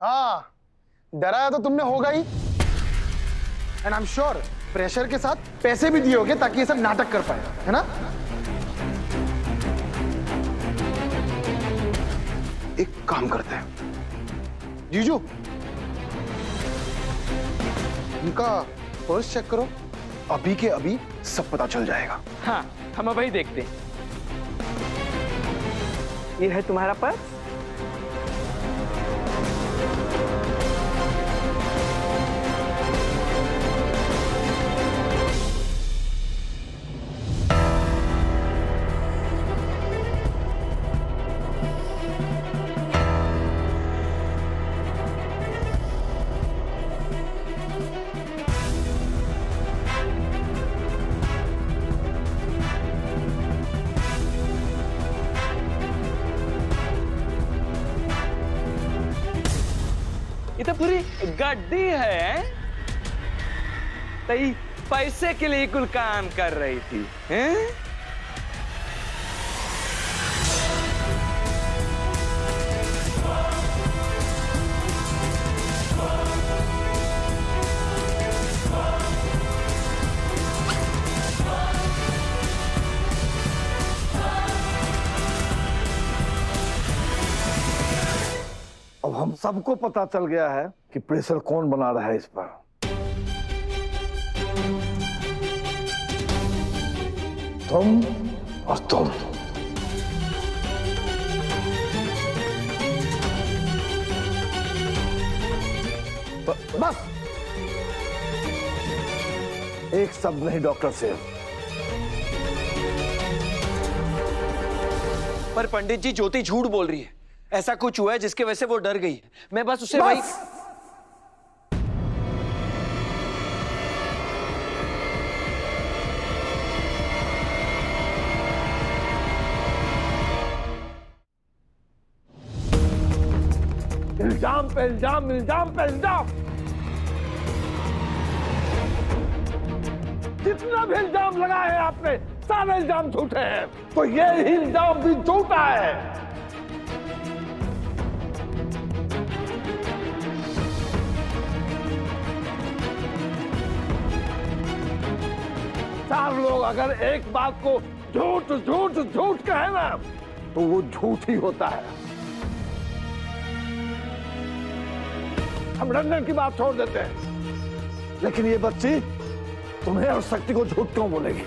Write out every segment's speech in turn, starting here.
हाँ, डराया तो तुमने होगा ही। And I am sure pressure के साथ पैसे भी दिए होगे ताकि ये सब नाटक कर पाए, है ना? एक काम करते हैं, जीजू इनका पर्स चेक करो, अभी के अभी सब पता चल जाएगा। हाँ, हम अभी देखते हैं। ये है तुम्हारा पर्स। ये तो पूरी गड्डी है। तई पैसे के लिए कुल काम कर रही थी, हैं? अब हम सबको पता चल गया है कि प्रेशर कौन बना रहा है इस पर। तुम और तुम। बस एक शब्द नहीं डॉक्टर साहब। पर पंडित जी, ज्योति झूठ बोल रही है। ऐसा कुछ हुआ है जिसके वजह से वो डर गई है। मैं बस उसे वही। इल्जाम पे इल्जाम, इल्जाम पे इल्जाम। जितना भी इल्जाम लगा है आपने, सारे इल्जाम झूठे हैं। तो ये इल्जाम भी झूठा है। चार लोग अगर एक बात को झूठ झूठ झूठ कहे ना, तो वो झूठ ही होता है। हम रंजन की बात छोड़ देते हैं, लेकिन ये बच्ची तुम्हें और शक्ति को झूठ क्यों बोलेगी?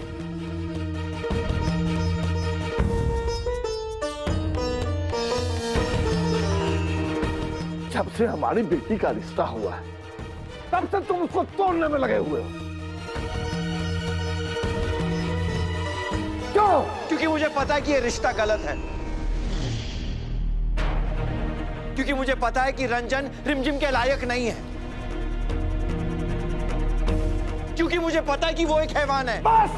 जब से हमारी बेटी का रिश्ता हुआ है, तब से तुम उसको तोड़ने में लगे हुए हो। क्यों? क्योंकि मुझे पता है कि ये रिश्ता गलत है। क्योंकि मुझे पता है कि रंजन रिमझिम के लायक नहीं है। क्योंकि मुझे पता है कि वो एक हैवान है। बस!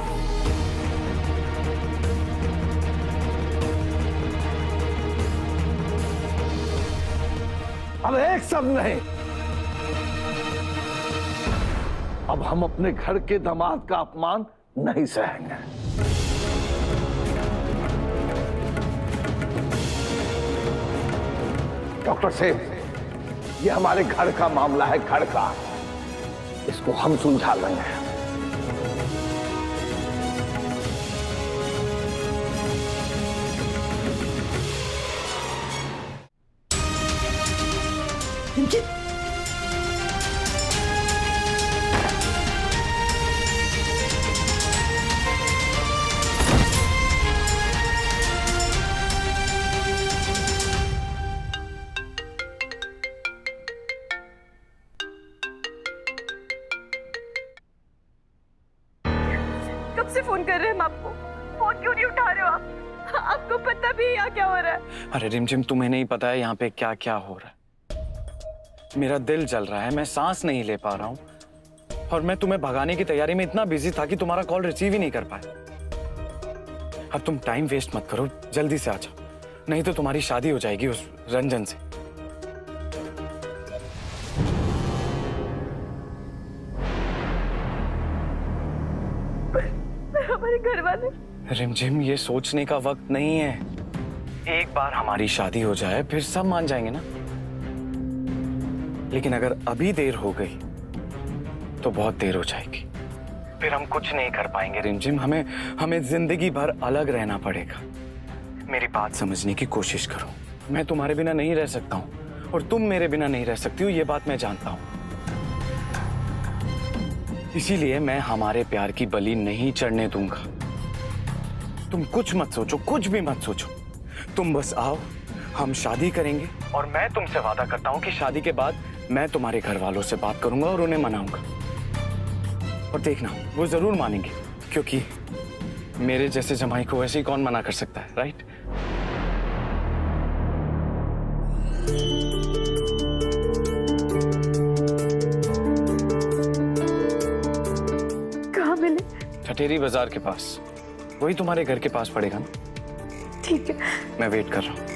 अब एक शब्द नहीं। अब हम अपने घर के दामाद का अपमान नहीं सहेंगे। डॉक्टर साहब, ये हमारे घर का मामला है, घर का। इसको हम सुलझा लेंगे। कब से फोन कर रहे हैं हम आपको, फोन क्यों नहीं उठा रहे हो आप? आपको पता भी है यहाँ क्या हो रहा है? अरे रिमझिम, तुम्हें नहीं पता है यहाँ पे क्या क्या हो रहा है। मेरा दिल जल रहा है, मैं सांस नहीं ले पा रहा हूँ, और मैं तुम्हें भगाने की तैयारी में इतना बिजी था कि तुम्हारा कॉल रिसीव ही नहीं कर पाया। अब तुम टाइम वेस्ट मत करो, जल्दी से आ जाओ, नहीं तो तुम्हारी शादी हो जाएगी उस रंजन से। हमारे घर वाले। रिमझिम, ये सोचने का वक्त नहीं है। एक बार हमारी शादी हो जाए फिर सब मान जाएंगे ना। लेकिन अगर अभी देर हो गई तो बहुत देर हो जाएगी। फिर हम कुछ नहीं कर पाएंगे रिमझिम। हमें जिंदगी भर अलग रहना पड़ेगा। मेरी बात समझने की कोशिश करो। मैं तुम्हारे बिना नहीं रह सकता हूं और तुम मेरे बिना नहीं रह सकती हो, ये बात मैं जानता हूं। इसीलिए मैं हमारे प्यार की बलि नहीं चढ़ने दूंगा। तुम कुछ मत सोचो, कुछ भी मत सोचो। तुम बस आओ, हम शादी करेंगे और मैं तुमसे वादा करता हूं कि शादी के बाद मैं तुम्हारे घर वालों से बात करूंगा और उन्हें मनाऊंगा। और देखना, वो जरूर मानेंगे, क्योंकि मेरे जैसे जमाई को वैसे ही कौन मना कर सकता है, राइट? कहाँ मिले? ठठेरी बाजार के पास, वही तुम्हारे घर के पास पड़ेगा ना? ठीक है, मैं वेट कर रहा हूँ।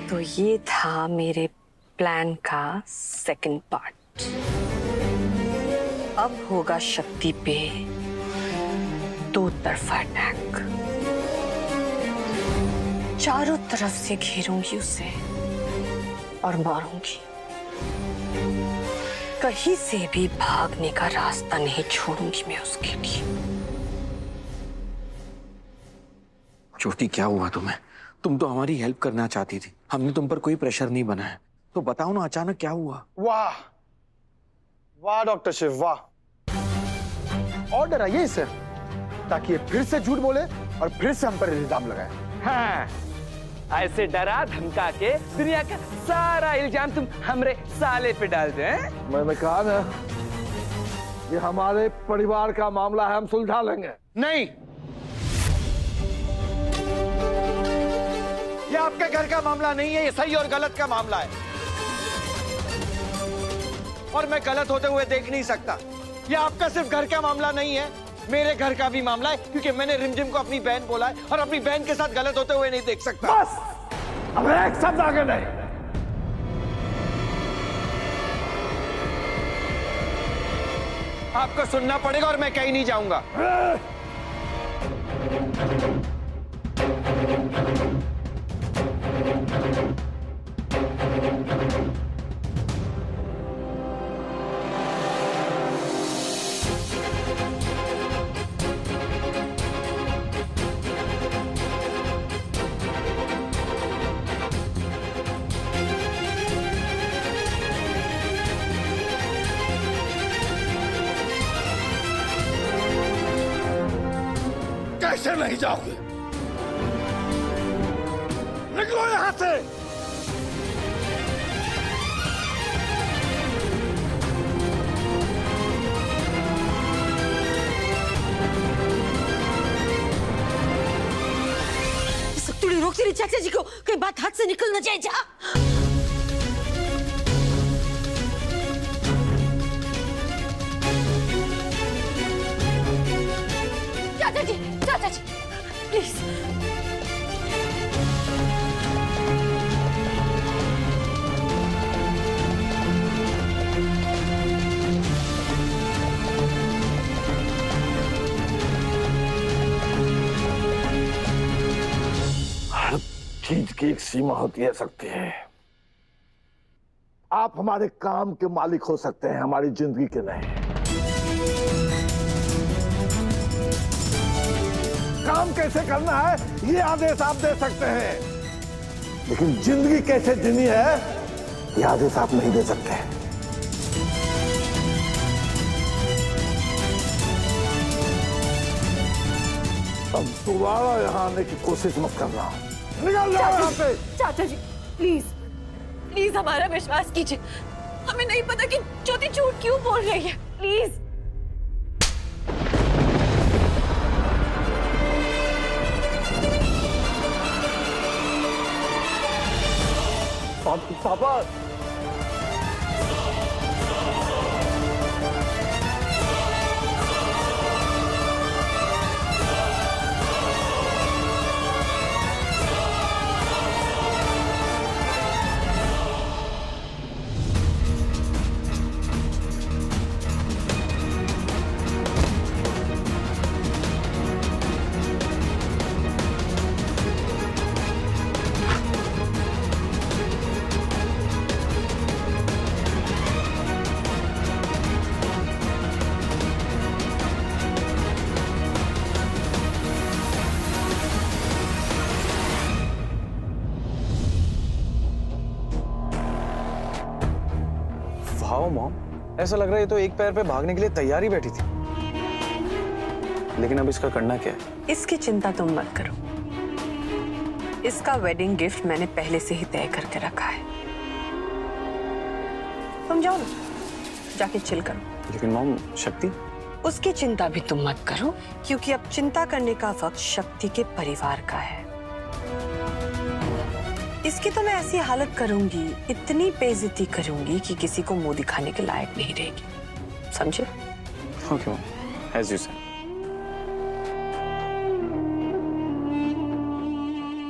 तो ये था मेरे प्लान का सेकंड पार्ट। अब होगा शक्ति पे दो तरफा अटैक। चारों तरफ से घेरूंगी उसे और मारूंगी। कहीं से भी भागने का रास्ता नहीं छोड़ूंगी मैं उसके लिए। छोटी, क्या हुआ तुम्हें? तुम तो हमारी हेल्प करना चाहती थी। हमने तुम पर कोई प्रेशर नहीं बनाया, तो बताओ ना, अचानक क्या हुआ? वाह वाह डॉक्टर शिव, वाह। और डराइए इसे ताकि ये फिर से झूठ बोले और फिर से हम पर इल्जाम लगाए। हाँ, ऐसे डरा धमका के दुनिया का सारा इल्जाम तुम हमरे साले पे डाल दे। मैंने कहा ना, ये हमारे परिवार का मामला है, हम सुलझा लेंगे। नहीं, ये आपके घर का मामला नहीं है, ये सही और गलत का मामला है। और मैं गलत होते हुए देख नहीं सकता। ये आपका सिर्फ घर का मामला नहीं है, मेरे घर का भी मामला है, क्योंकि मैंने रिमझिम को अपनी बहन बोला है और अपनी बहन के साथ गलत होते हुए नहीं देख सकता। बस, अब एक शब्द आगे नहीं। आपको सुनना पड़ेगा और मैं कहीं नहीं जाऊंगा। कैसे नहीं जाओगे? निकलो यहां से। थोड़ी रोकती रही चाचा जी को, कहीं बात हाथ से निकल न जाए। जा चाचा जी प्लीज। हर चीज की एक सीमा होती है सकती है। आप हमारे काम के मालिक हो सकते हैं, हमारी जिंदगी के नहीं। काम कैसे करना है ये आदेश आप दे सकते हैं, लेकिन जिंदगी कैसे जीनी है ये आदेश आप नहीं दे सकते। अब दोबारा यहां आने की कोशिश मत करना। निकल जाओ यहां से। चाचा जी प्लीज प्लीज हमारा विश्वास कीजिए। हमें नहीं पता कि ज्योति झूठ क्यों बोल रही है। प्लीज पापा, वाओ मॉम, ऐसा लग रहा है ये तो एक पैर पे भागने के लिए तैयार ही बैठी थी। लेकिन अब इसका करना क्या है? इसकी चिंता तुम मत करो, इसका वेडिंग गिफ्ट मैंने पहले से ही तय करके रखा है। तुम जाओ ना, जाके चिल करो। लेकिन मॉम, शक्ति? उसकी चिंता भी तुम मत करो, क्योंकि अब चिंता करने का वक्त शक्ति के परिवार का है। इसकी तो मैं ऐसी हालत करूंगी, इतनी बेइज्जती करूंगी कि किसी को मुंह दिखाने के लायक नहीं रहेगी, समझे? ओके मॉम, एज यू से।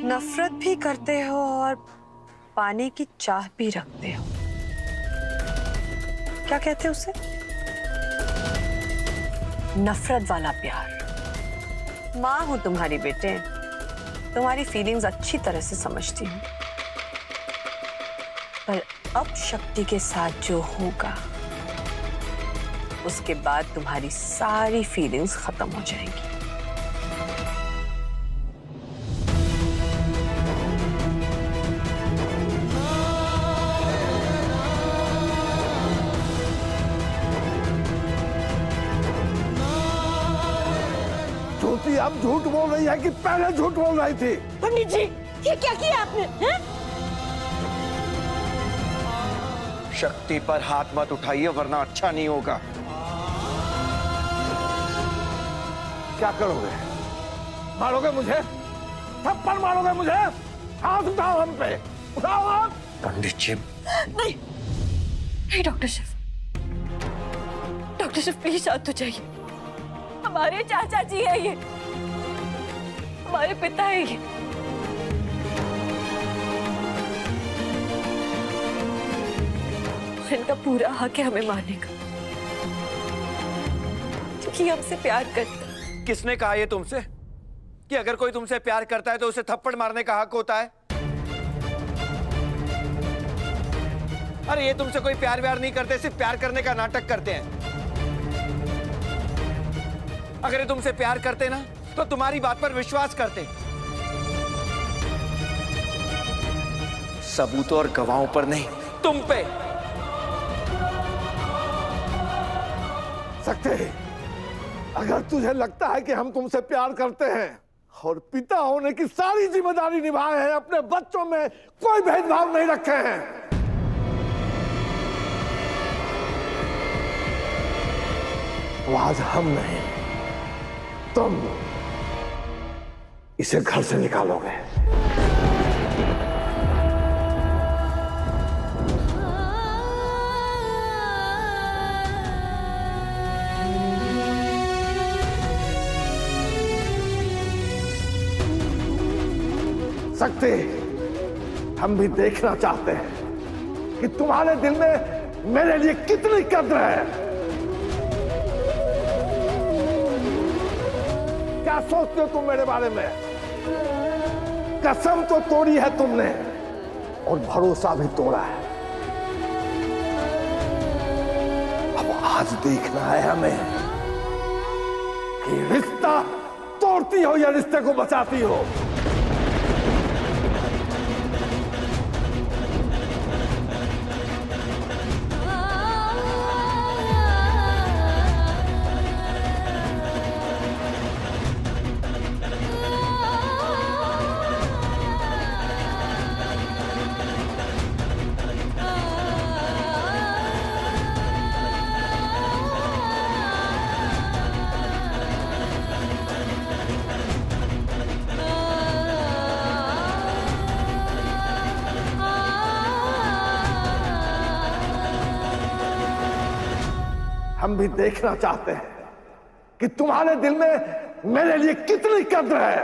नफरत भी करते हो और पाने की चाह भी रखते हो। क्या कहते हो उसे? नफरत वाला प्यार। माँ हूं तुम्हारी बेटे, तुम्हारी फीलिंग्स अच्छी तरह से समझती हूँ। पर अब शक्ति के साथ जो होगा, उसके बाद तुम्हारी सारी फीलिंग्स खत्म हो जाएंगी। ज्योति अब झूठ बोल रही है कि पहले झूठ बोल रही थी? पंडित जी, ये क्या किया आपने? हैं? शक्ति पर हाथ मत उठाइए वरना अच्छा नहीं होगा। क्या करोगे? मारोगे मुझे? थप्पड़ मारोगे मुझे? हाथ उठाओ हम पे, उठाओ हाथ। पंडित जी, नहीं नहीं doctor Shiv, doctor Shiv please शांत हो जाइए। हमारे चाचा जी है ये, हमारे पिता है ये। इनका पूरा हक है हमें मारने का, क्योंकि हमसे प्यार करते हैं। किसने कहा ये तुमसे कि अगर कोई तुमसे प्यार करता है तो उसे थप्पड़ मारने का हक होता है? अरे ये तुमसे कोई प्यार व्यार नहीं करते, सिर्फ प्यार करने का नाटक करते हैं। अगर ये तुमसे प्यार करते ना तो तुम्हारी बात पर विश्वास करते। सबूतों और गवाहों पर नहीं, तुम पे। सकते हैं, अगर तुझे लगता है कि हम तुमसे प्यार करते हैं और पिता होने की सारी जिम्मेदारी निभाए हैं, अपने बच्चों में कोई भेदभाव नहीं रखे हैं, तो आज हम नहीं, तुम इसे घर से निकालोगे। सकते हम भी देखना चाहते हैं कि तुम्हारे दिल में मेरे लिए कितनी कद्र है। क्या सोचते हो तुम मेरे बारे में? कसम तो तोड़ी है तुमने और भरोसा भी तोड़ा है। अब आज देखना है हमें कि रिश्ता तोड़ती हो या रिश्ते को बचाती हो। हम भी देखना चाहते हैं कि तुम्हारे दिल में मेरे लिए कितनी कद्र है।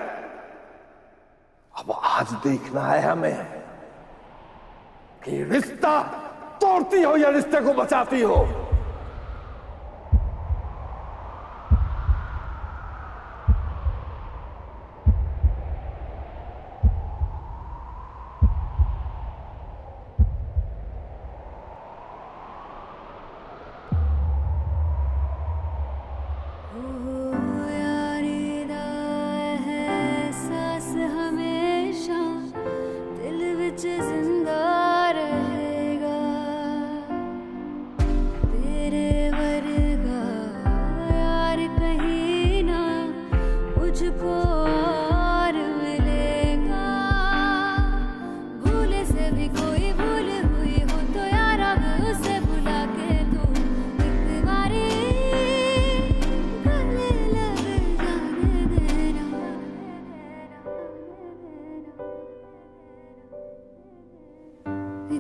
अब आज देखना है हमें कि रिश्ता तोड़ती हो या रिश्ते को बचाती हो।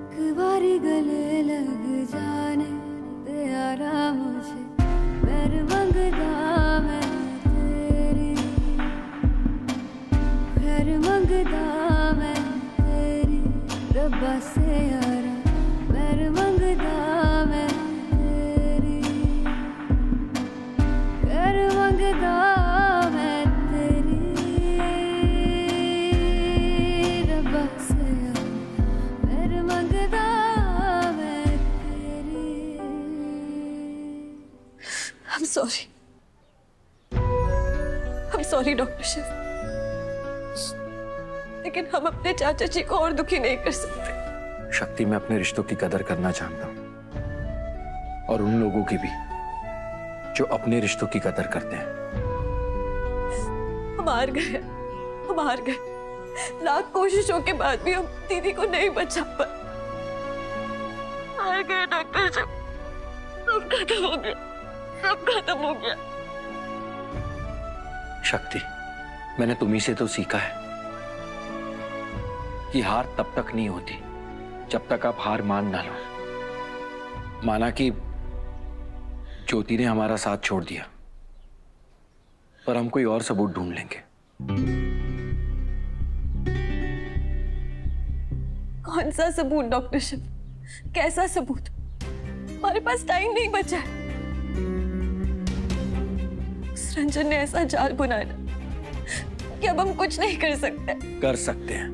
एक बारी गले लग जाने दे यारा मुझे, पैर मंगदा मैं तेरी, पैर मंगदा मैं तेरी, रब्बा से यारा पैर मंगदा मैं तेरी, पैर मंगदा मैं तेरी, रब्बा से यारा पैर मंगदा मैं तेरी। I'm sorry डॉक्टर शिव, लेकिन हम अपने चाचा जी को और दुखी नहीं कर सकते। शक्ति, मैं अपने रिश्तों की कदर करना जानता हूं, और उन लोगों की भी जो अपने रिश्तों की कदर करते हैं। हम हार गए, लाख कोशिशों के बाद भी हम दीदी को नहीं बचा पाए। हार गए डॉक्टर शिव, सब खत्म हो गया, सब खत्म हो गया। शक्ति, मैंने तुम्ही से तो सीखा है कि हार तब तक नहीं होती जब तक आप हार मान ना लो। माना कि ज्योति ने हमारा साथ छोड़ दिया, पर हम कोई और सबूत ढूंढ लेंगे। कौन सा सबूत डॉक्टर शिव, कैसा सबूत? हमारे पास टाइम नहीं बचा है। उस रंजन ने ऐसा जाल बुनाया कि अब हम कुछ नहीं कर सकते। कर सकते हैं,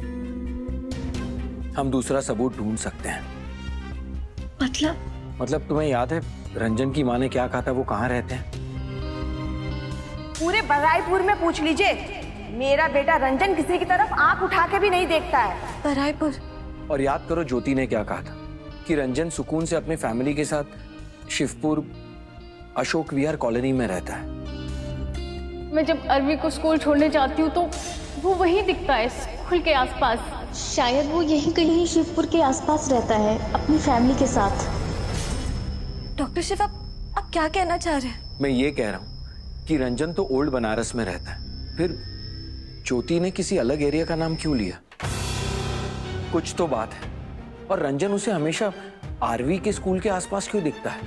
हम दूसरा सबूत ढूंढ सकते हैं। मतलब तुम्हें याद है रंजन की माँ ने क्या कहा था? वो कहाँ रहते हैं? पूरे बराईपुर में पूछ लीजिए, मेरा बेटा रंजन किसी की तरफ आंख उठा के भी नहीं देखता है। बराईपुर? और याद करो ज्योति ने क्या कहा था कि रंजन सुकून से अपने फैमिली के साथ शिवपुर अशोक विहार कॉलोनी में रहता है। मैं जब अरवी को स्कूल छोड़ने जाती हूँ तो वो वहीं दिखता है, स्कूल के आसपास। शायद वो यहीं कहीं शिवपुर के आसपास रहता है अपनी फैमिली के साथ। डॉक्टर शिव, आप क्या कहना चाह रहे हैं? मैं ये कह रहा हूँ कि रंजन तो ओल्ड बनारस में रहता है, फिर ज्योति ने किसी अलग एरिया का नाम क्यों लिया? कुछ तो बात है। और रंजन उसे हमेशा आरवी के स्कूल के आसपास क्यों दिखता है?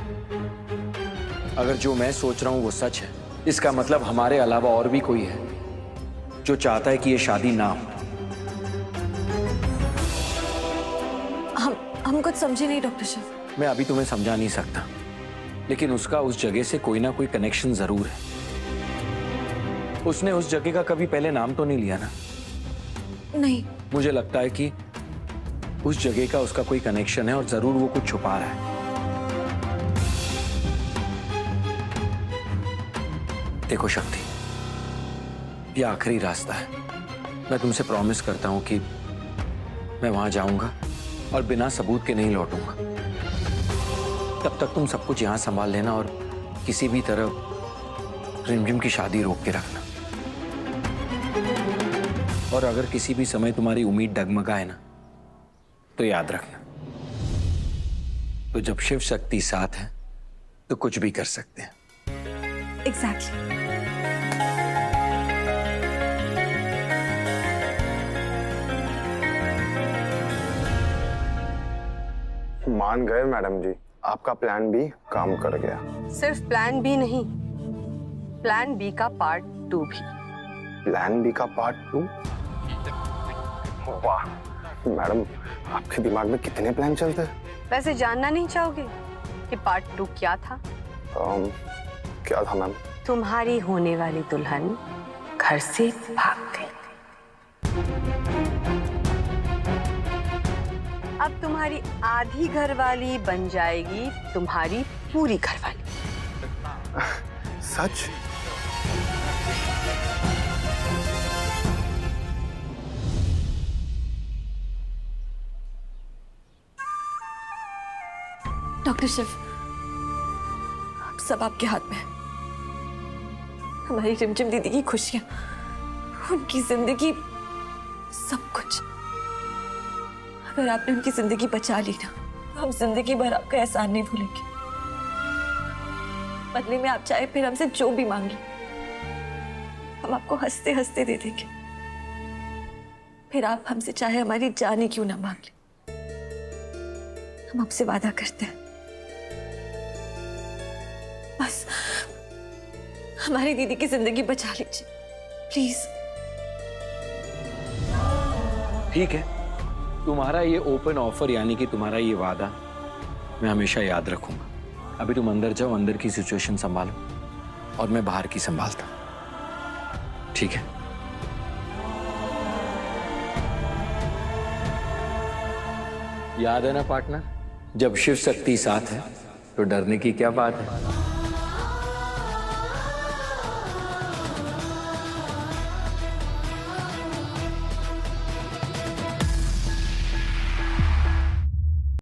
अगर जो मैं सोच रहा हूँ वो सच है, इसका मतलब हमारे अलावा और भी कोई है जो चाहता है कि ये शादी ना हो। हम कुछ समझे नहीं डॉक्टर शिव। मैं अभी तुम्हें समझा नहीं सकता, लेकिन उसका उस जगह से कोई ना कोई कनेक्शन जरूर है। उसने उस जगह का कभी पहले नाम तो नहीं लिया ना? नहीं। मुझे लगता है कि उस जगह का उसका कोई कनेक्शन है और जरूर वो कुछ छुपा रहा है। देखो शक्ति, ये आखिरी रास्ता है। मैं तुमसे प्रॉमिस करता हूं कि मैं वहां जाऊंगा और बिना सबूत के नहीं लौटूंगा। तब तक तुम सब कुछ यहां संभाल लेना और किसी भी तरह रिमझिम की शादी रोक के रखना। और अगर किसी भी समय तुम्हारी उम्मीद डगमगाए ना, तो याद रखना, तो जब शिव शक्ति साथ है तो कुछ भी कर सकते हैं। Exactly. मान गए मैडम जी, आपका प्लान बी काम कर गया। सिर्फ प्लान बी नहीं, प्लान बी का पार्ट 2 भी। प्लान बी का पार्ट 2? वाह मैडम, आपके दिमाग में कितने प्लान चलते हैं? वैसे जानना नहीं चाहोगे कि पार्ट 2 क्या था? क्या था मैम? तुम्हारी होने वाली दुल्हन घर से भाग गई। अब तुम्हारी आधी घरवाली बन जाएगी तुम्हारी पूरी घरवाली। सच? डॉक्टर शिव, सब आपके हाथ में है। हमारी रिमझिम दीदी की खुशियां, उनकी जिंदगी, सब कुछ। अगर आपने उनकी जिंदगी बचा ली ना, तो हम जिंदगी भर आपका एहसान नहीं भूलेंगे। बदले में आप चाहे फिर हमसे जो भी मांगे, हम आपको हंसते हंसते दे देंगे। फिर आप हमसे चाहे हमारी जान ही क्यों ना मांग ले, हम आपसे वादा करते हैं, बस हमारी दीदी की जिंदगी बचा लीजिए प्लीज। ठीक है, तुम्हारा ये ओपन ऑफर यानी कि तुम्हारा ये वादा मैं हमेशा याद रखूंगा। अभी तुम अंदर जाओ, अंदर की सिचुएशन संभालो और मैं बाहर की संभालता हूं, ठीक है? याद है ना पार्टनर, जब शिव शक्ति साथ है तो डरने की क्या बात है।